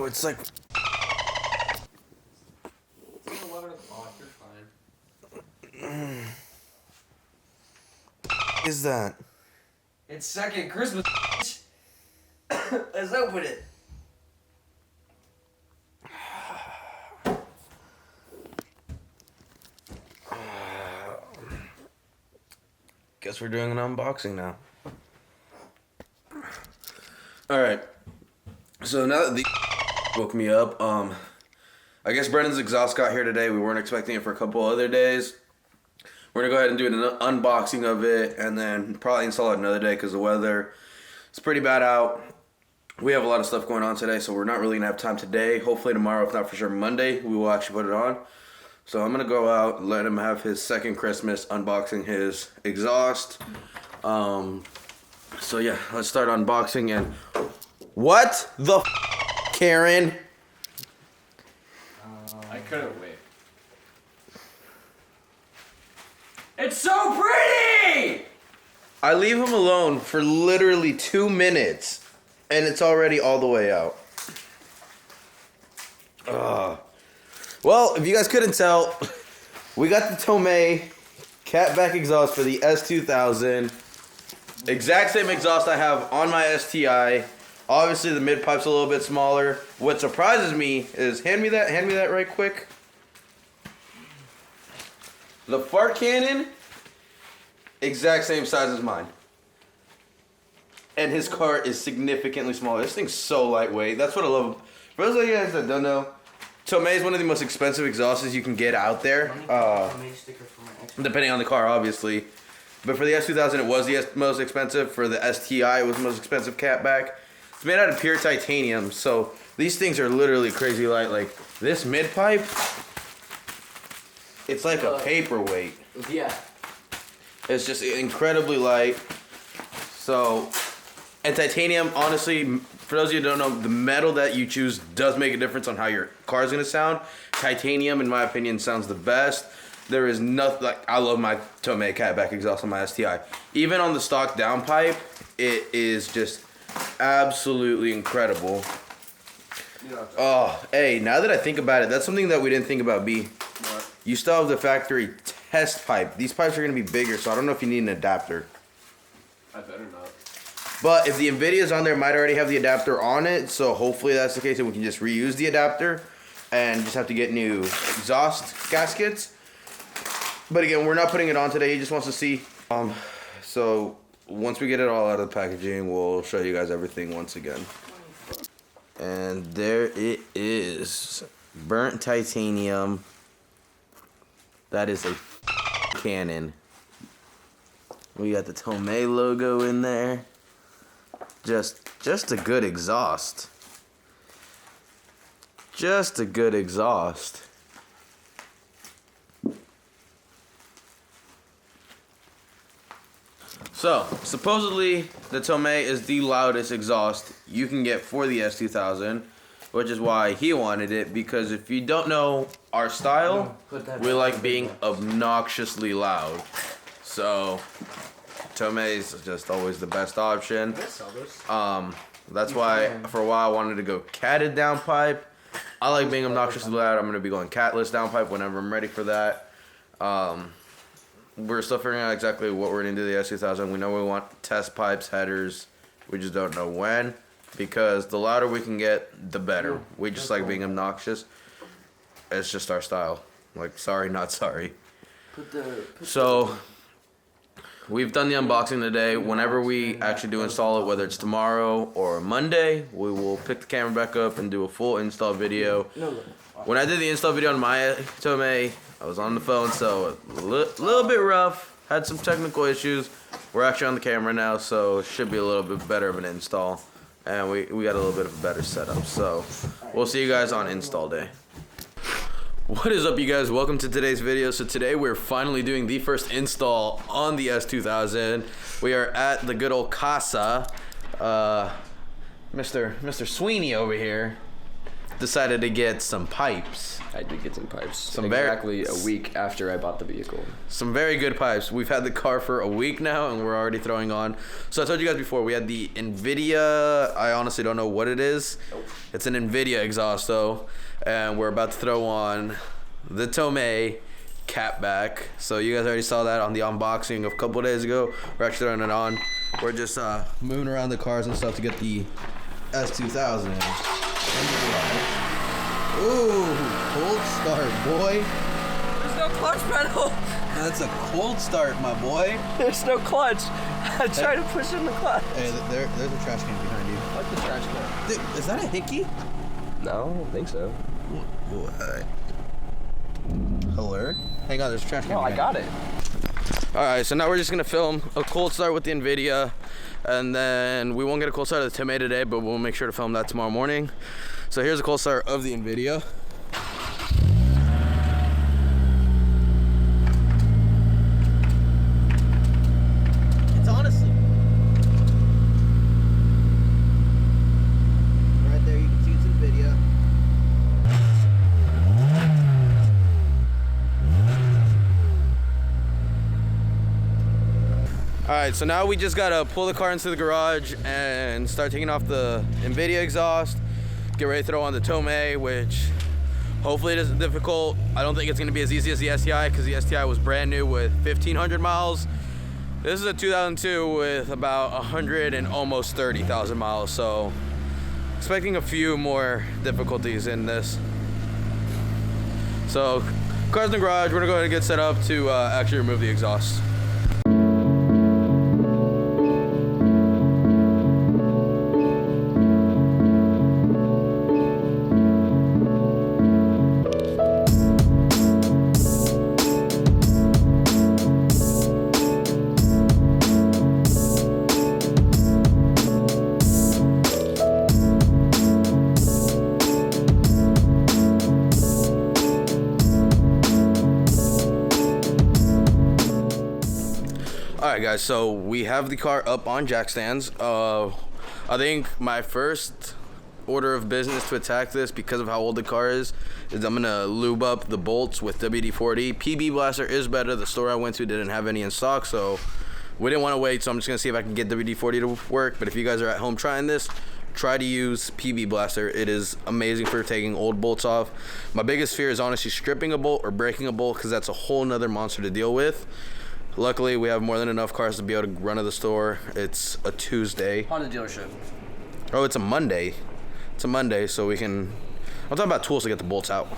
it's like... Is that? It's second Christmas. Let's open it. Guess we're doing an unboxing now. Alright. So now that the woke me up, I guess Brendan's exhaust got here today. We weren't expecting it for a couple other days. We're gonna go ahead and do an unboxing of it and then probably install it another day because the weather is pretty bad out. We have a lot of stuff going on today, so we're not really gonna have time today. Hopefully tomorrow, if not for sure Monday, we will actually put it on. So I'm gonna go out, let him have his second Christmas, unboxing his exhaust. So yeah, let's start unboxing. And what the Karen? I couldn't wait. It's so pretty! I leave him alone for literally 2 minutes, and it's already all the way out. Well, if you guys couldn't tell, we got the Tomei catback exhaust for the S2000. Exact same exhaust I have on my STI. Obviously, the mid pipe's a little bit smaller. What surprises me is, hand me that right quick. The fart cannon, exact same size as mine. And his cart is significantly smaller. This thing's so lightweight. That's what I love. For those of you guys that don't know, Tomei is one of the most expensive exhausts you can get out there. Depending on the car, obviously. But for the S2000, it was the most expensive. For the STI, it was the most expensive catback. It's made out of pure titanium, so these things are literally crazy light. Like, this mid-pipe, it's like a paperweight. Yeah. It's just incredibly light. So, and titanium, honestly, for those of you who don't know, the metal that you choose does make a difference on how your car is going to sound. Titanium, in my opinion, sounds the best. There is nothing, like, I love my Tomei catback exhaust on my STI. Even on the stock downpipe, it is just absolutely incredible. Oh, hey, now that I think about it, that's something that we didn't think about, B. What? You still have the factory test pipe. These pipes are going to be bigger, so I don't know if you need an adapter. I better not. But if the Nvidia's on there, it might already have the adapter on it, so hopefully that's the case, and we can just reuse the adapter and just have to get new exhaust gaskets. But again, we're not putting it on today. He just wants to see. So once we get it all out of the packaging, we'll show you guys everything once again. And there it is. Burnt titanium. That is a cannon. We got the Tomei logo in there. Just a good exhaust. Just a good exhaust. So, supposedly, the Tomei is the loudest exhaust you can get for the S2000, which is why he wanted it, because if you don't know our style, we like being obnoxiously loud. So, Tomei is just always the best option. That's why, for a while, I wanted to go catted downpipe. I like being obnoxiously loud. I'm going to be going catless downpipe whenever I'm ready for that. We're still figuring out exactly what we're going to do to the S2000. We know we want test pipes, headers. We just don't know when, because the louder we can get, the better. We just like being obnoxious. It's just our style. Like, sorry, not sorry. So, we've done the unboxing today. Whenever we actually do install it, whether it's tomorrow or Monday, we will pick the camera back up and do a full install video. When I did the install video on my Tomei, I was on the phone, so a little bit rough. Had some technical issues. We're actually on the camera now, so it should be a little bit better of an install. And we got a little bit of a better setup. So we'll see you guys on install day. What is up, you guys? Welcome to today's video. So today we're finally doing the first install on the S2000. We are at the good old Casa. Mr. Sweeney over here. decided to get some pipes. I did get some pipes. Exactly a week after I bought the vehicle. Some very good pipes. We've had the car for a week now, and we're already throwing on. So I told you guys before, we had the Nvidia. I honestly don't know what it is. Nope. It's an Nvidia exhaust, though. And we're about to throw on the Tomei catback. So you guys already saw that on the unboxing of a couple days ago. We're actually throwing it on. We're just moving around the cars and stuff to get the S2000 in. Ooh, cold start, boy. There's no clutch pedal. That's a cold start, my boy. There's no clutch. I tried to push in the clutch. Hey, there's a trash can behind you. What's the trash can? Dude, is that a hickey? No, I don't think so. What? Hello? Hang on, there's a trash can. No, I got it. Alright, so now we're just gonna film a cold start with the Nvidia, and then we won't get a cold start of the Tomei today, but we'll make sure to film that tomorrow morning. So here's a cold start of the Nvidia. It's honestly right there. You can see it's Nvidia. Alright, so now we just gotta pull the car into the garage and start taking off the Nvidia exhaust, get ready to throw on the Tomei, which hopefully it isn't difficult. I don't think it's gonna be as easy as the STI, because the STI was brand new with 1,500 miles. This is a 2002 with about 100 and almost 30,000 miles, so expecting a few more difficulties in this. So, car's in the garage, we're gonna go ahead and get set up to actually remove the exhaust. Alright guys, so we have the car up on jack stands. I think my first order of business to attack this, because of how old the car is I'm gonna lube up the bolts with WD-40. PB Blaster is better. The store I went to didn't have any in stock, so we didn't want to wait, so I'm just gonna see if I can get WD-40 to work. But if you guys are at home trying this, try to use PB Blaster. It is amazing for taking old bolts off. My biggest fear is honestly stripping a bolt or breaking a bolt, because that's a whole nother monster to deal with. Luckily, we have more than enough cars to be able to run to the store. It's a Tuesday. Honda dealership. Oh, it's a Monday. It's a Monday, so we can... I'm talking about tools to get the bolts out.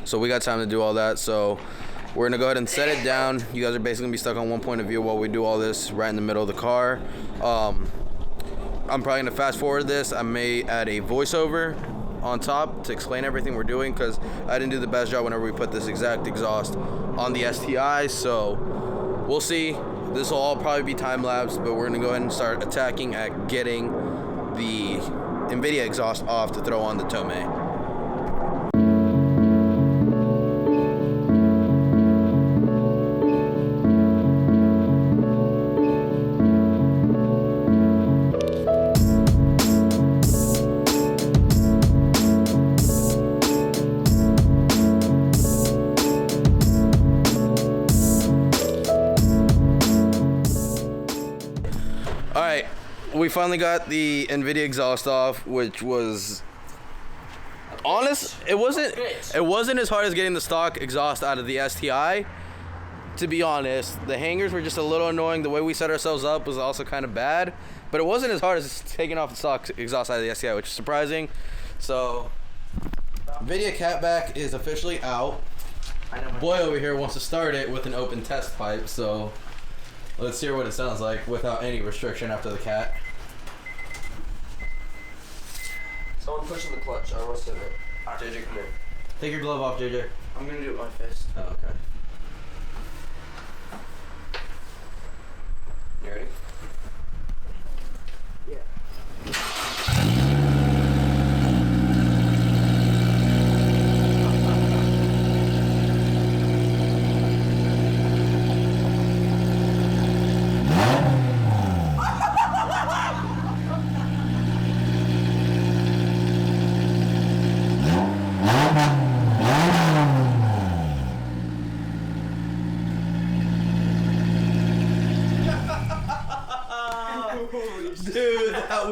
So we got time to do all that, so we're gonna go ahead and set it down. You guys are basically gonna be stuck on one point of view while we do all this right in the middle of the car. I'm probably gonna fast forward this. I may add a voiceover on top to explain everything we're doing, because I didn't do the best job whenever we put this exact exhaust on the STI, so we'll see. This will all probably be time-lapse, but we're gonna go ahead and start attacking at getting the Nvidia exhaust off to throw on the Tomei. Alright, we finally got the Nvidia exhaust off, which was honest. It wasn't as hard as getting the stock exhaust out of the STI, to be honest. The hangers were just a little annoying. The way we set ourselves up was also kind of bad, but it wasn't as hard as taking off the stock exhaust out of the STI, which is surprising. So Nvidia catback is officially out. Boy over here wants to start it with an open test pipe, so let's hear what it sounds like without any restriction after the cat. Someone pushing the clutch. I want to sit there. JJ, come here. Take your glove off, JJ. I'm gonna do it with my fist. Oh, okay. You ready?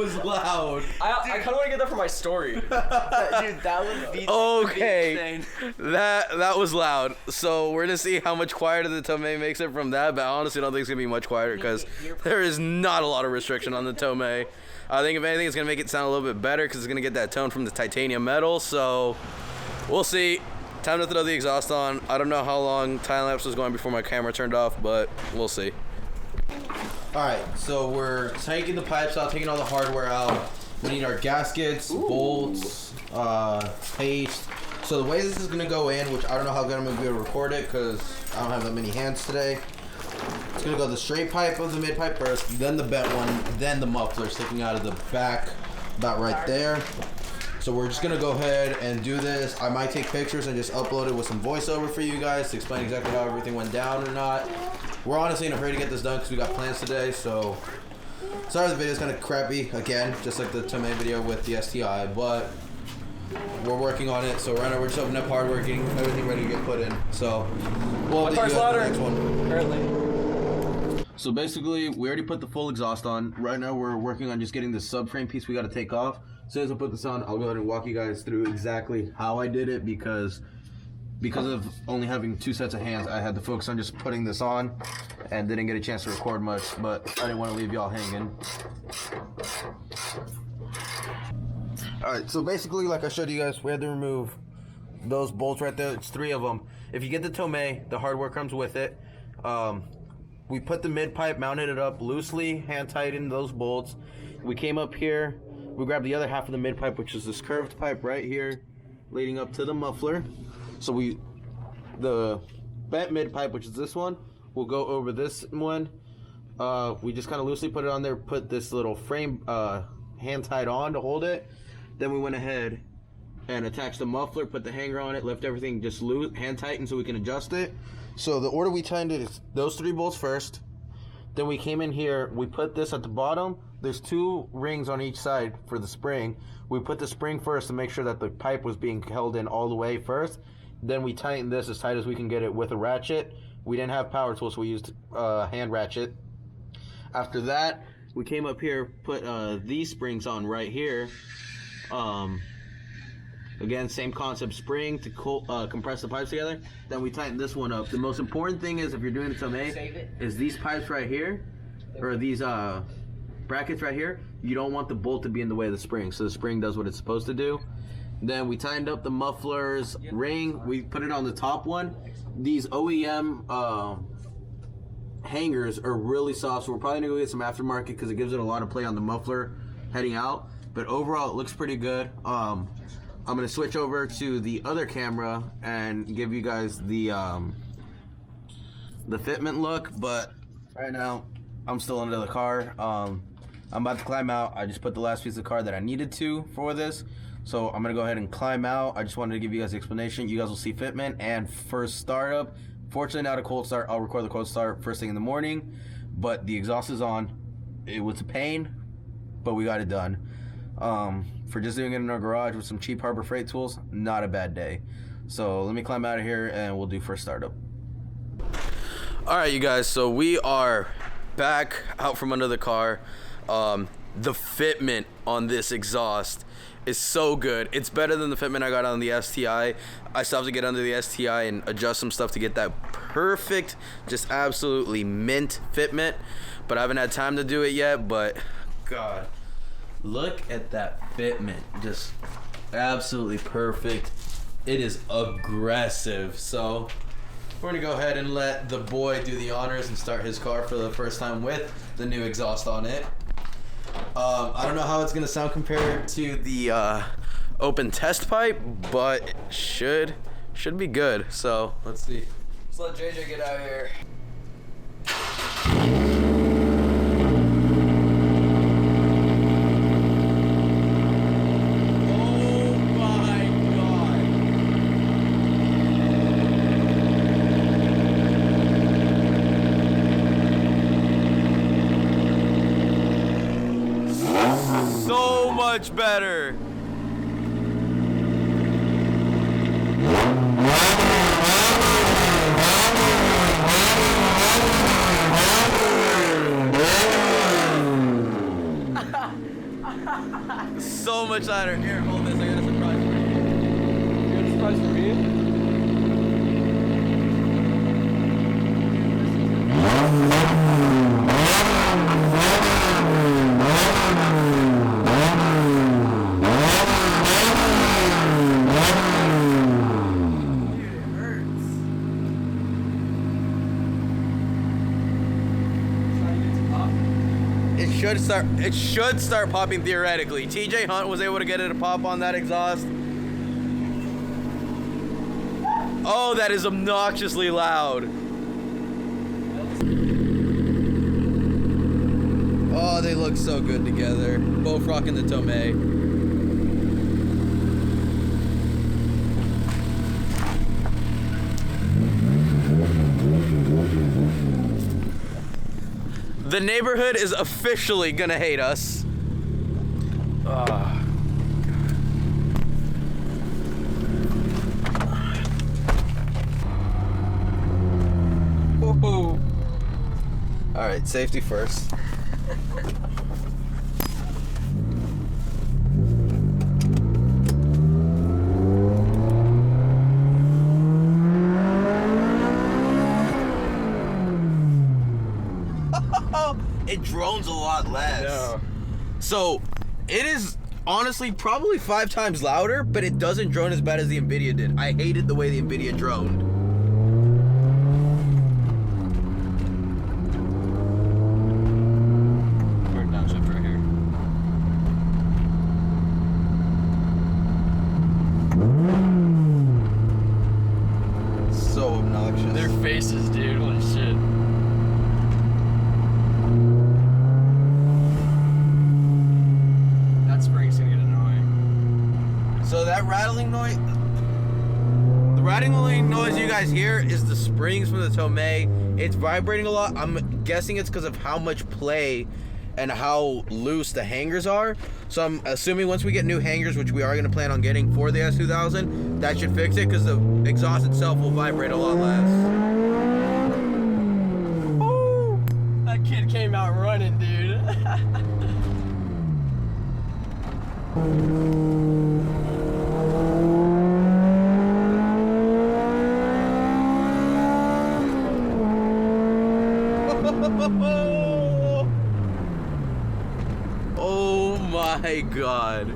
was loud. I kind of want to get that for my story. Dude, that would be Okay, insane. that was loud. So we're gonna see how much quieter the Tomei makes it from that. But I honestly don't think it's gonna be much quieter because there is not a lot of restriction on the Tomei. I think if anything, it's gonna make it sound a little bit better because it's gonna get that tone from the titanium metal. So we'll see. Time to throw the exhaust on. I don't know how long time lapse was going before my camera turned off, but we'll see. All right, so we're taking the pipes out, taking all the hardware out. We need our gaskets, bolts, paste. So the way this is gonna go in, which I don't know how good I'm gonna be able to record it because I don't have that many hands today. It's gonna go the straight pipe of the mid pipe first, then the bent one, then the muffler sticking out of the back, about right there. So we're just gonna go ahead and do this. I might take pictures and just upload it with some voiceover for you guys to explain exactly how everything went down or not. We're honestly in a hurry to get this done because we got plans today, so sorry the video's kind of crappy again, just like the Tomei video with the STI, but we're working on it. So right now we're just opening up hardware, getting everything ready to get put in. So we'll update you on the next one. Apparently. So basically, we already put the full exhaust on. Right now we're working on just getting the subframe piece we got to take off. As soon as I put this on, I'll go ahead and walk you guys through exactly how I did it because of only having 2 sets of hands, I had to focus on just putting this on and didn't get a chance to record much, but I didn't want to leave y'all hanging. Alright, so basically, like I showed you guys, we had to remove those bolts right there. It's 3 of them. If you get the Tomei, the hardware comes with it. We put the mid pipe, mounted it up loosely, hand tightened those bolts. We came up here, we grabbed the other half of the mid pipe, which is this curved pipe right here, leading up to the muffler. So the bent mid pipe, which is this one, will go over this one. We just kind of loosely put it on there, put this little frame hand tied on to hold it. Then we went ahead and attached the muffler, put the hanger on it, left everything just loose, hand tightened so we can adjust it. So the order we tightened it is those 3 bolts first. Then we came in here, we put this at the bottom. There's 2 rings on each side for the spring. We put the spring first to make sure that the pipe was being held in all the way first. Then we tightened this as tight as we can get it with a ratchet. We didn't have power tools, so we used hand ratchet. After that, we came up here, put these springs on right here. Again, same concept, spring to compress the pipes together. Then we tighten this one up. The most important thing is, if you're doing a Tomei, is these pipes right here, or these brackets right here, you don't want the bolt to be in the way of the spring, so the spring does what it's supposed to do. Then we tightened up the muffler's ring. We put it on the top one. These OEM hangers are really soft, so we're probably gonna go get some aftermarket because it gives it a lot of play on the muffler heading out. But overall, it looks pretty good. I'm gonna switch over to the other camera and give you guys the fitment look. But right now, I'm still under the car. I'm about to climb out. I just put the last piece of the car that I needed to for this. So I'm gonna go ahead and climb out. I just wanted to give you guys the explanation. You guys will see fitment and first startup. Fortunately, not a cold start. I'll record the cold start first thing in the morning. But the exhaust is on. It was a pain, but we got it done. For just doing it in our garage with some cheap Harbor Freight tools, not a bad day. So let me climb out of here and we'll do first startup. All right, you guys, so we are back out from under the car. The fitment on this exhaust is so good. It's better than the fitment I got on the STI. I still have to get under the STI and adjust some stuff to get that perfect, just absolutely mint fitment, but I haven't had time to do it yet. But God, look at that fitment, just absolutely perfect. It is aggressive. So we're gonna go ahead and let the boy do the honors and start his car for the first time with the new exhaust on it. I don't know how it's gonna sound compared to the open test pipe, but it should be good. So let's see. Let's let JJ get out here. So much better. much louder. Here, hold this. I got a surprise for you. You got a surprise for me? It should start popping theoretically. TJ Hunt was able to get it to pop on that exhaust. Oh, that is obnoxiously loud. Oh, they look so good together. Both rocking the Tomei. The neighborhood is officially gonna hate us. All right, safety first. It drones a lot less. No. So it is honestly probably 5 times louder, but it doesn't drone as bad as the Nvidia did. I hated the way the Nvidia droned. We're downshift right here. So obnoxious. Their faces, dude. Holy shit. That spring's gonna get annoying. So that rattling noise, the rattling noise you guys hear is the springs from the Tomei. It's vibrating a lot. I'm guessing it's because of how much play and how loose the hangers are. So I'm assuming once we get new hangers, which we are going to plan on getting for the S2000, that should fix it because the exhaust itself will vibrate a lot less. Woo! That kid came out running, dude. Oh my god.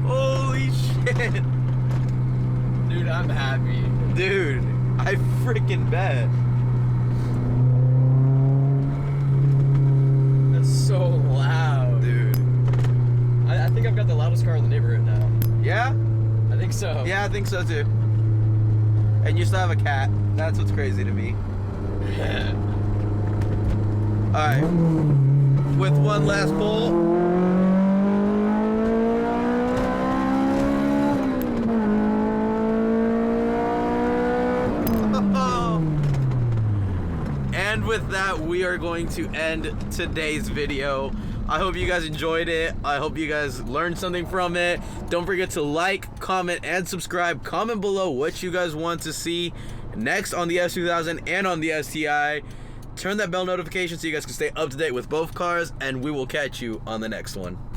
Holy shit. Dude, I'm happy. Dude, I freaking bet. That's so loud. Dude. I think I've got the loudest car in the neighborhood now. Yeah? I think so. Yeah, I think so too. And you still have a cat. That's what's crazy to me. Alright. With one last pull. And with that, we are going to end today's video. I hope you guys enjoyed it. I hope you guys learned something from it. Don't forget to like, comment, and subscribe. Comment below what you guys want to see next on the S2000 and on the STI. Turn that bell notification so you guys can stay up to date with both cars, and we will catch you on the next one.